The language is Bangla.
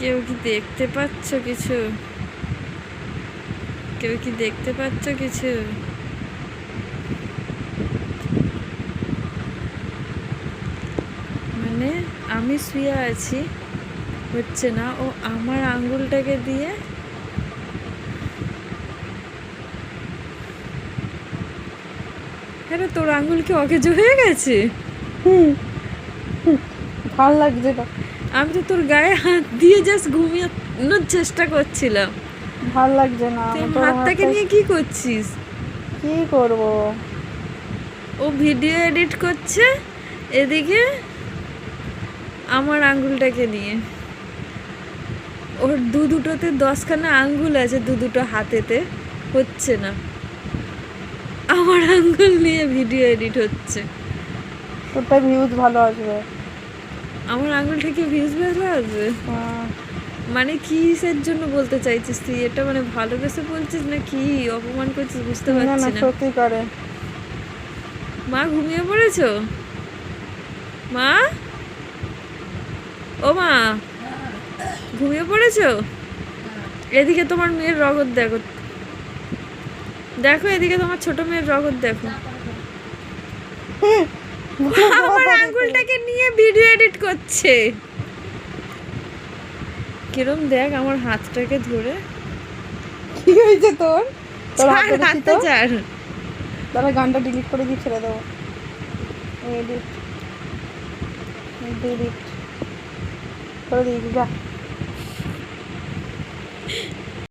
কেউ কি দেখতে পাচ্ছ কিছু? কেউ কি দেখতে পাচ্ছ কিছু? মানে আমি শুয়ে আছি, হচ্ছে না, ও আমার আঙ্গুলটাকে দিয়ে আরে তোর আঙ্গুল কি অকেজো হয়ে গেছে? ভাল লাগছে না। আমি তো তোর গায়ে হাত দিয়ে জাস্ট ঘুমিয়ে চেষ্টা করছিলাম। ভাল লাগছে না। তুই আমি আমার তোর হাতটাকে নিয়ে কি করছিস? কি করব? ও ভিডিও এডিট করছে এদিকে আমার আঙ্গুলটাকে নিয়ে। ওর দুটোতে 10খানা আঙ্গুল আছে, দুটো হাতেতে, হচ্ছে না। আমার আঙ্গুল নিয়ে ভিডিও এডিট হচ্ছে। তোরটা ভিউজ ভালো আসবে। আমার আঙ্গুল থেকে ভিউজ ভালো আসবে? মানে কিসের জন্য বলতে চাইছিস তুই এটা? মানে ভালোবেসে বলছিস না কি অপমান করছিস বুঝতে না পারছি না, না। সত্যি করে। মা ঘুমিয়ে পড়েছো? মা, ও মা, ঘুমিয়ে পড়েছো? এদিকে তোমার মেয়ের রগত দেখো, দেখো এদিকে তোমার ছোট মেয়ের রগত দেখো। আমার আঙ্গুলটাকে নিয়ে ভিডিও এডিট করছে। কিরম দেখ আমার হাতটাকে ধরে। কি হয়েছে তোর? তোর হাতে দেখি তো। ছাড়। তাহলে গানটা ডিলিট করে দিয়ে ছেড়ে দেবো। এডিট ডিলিট করে দিয়েছি, যা।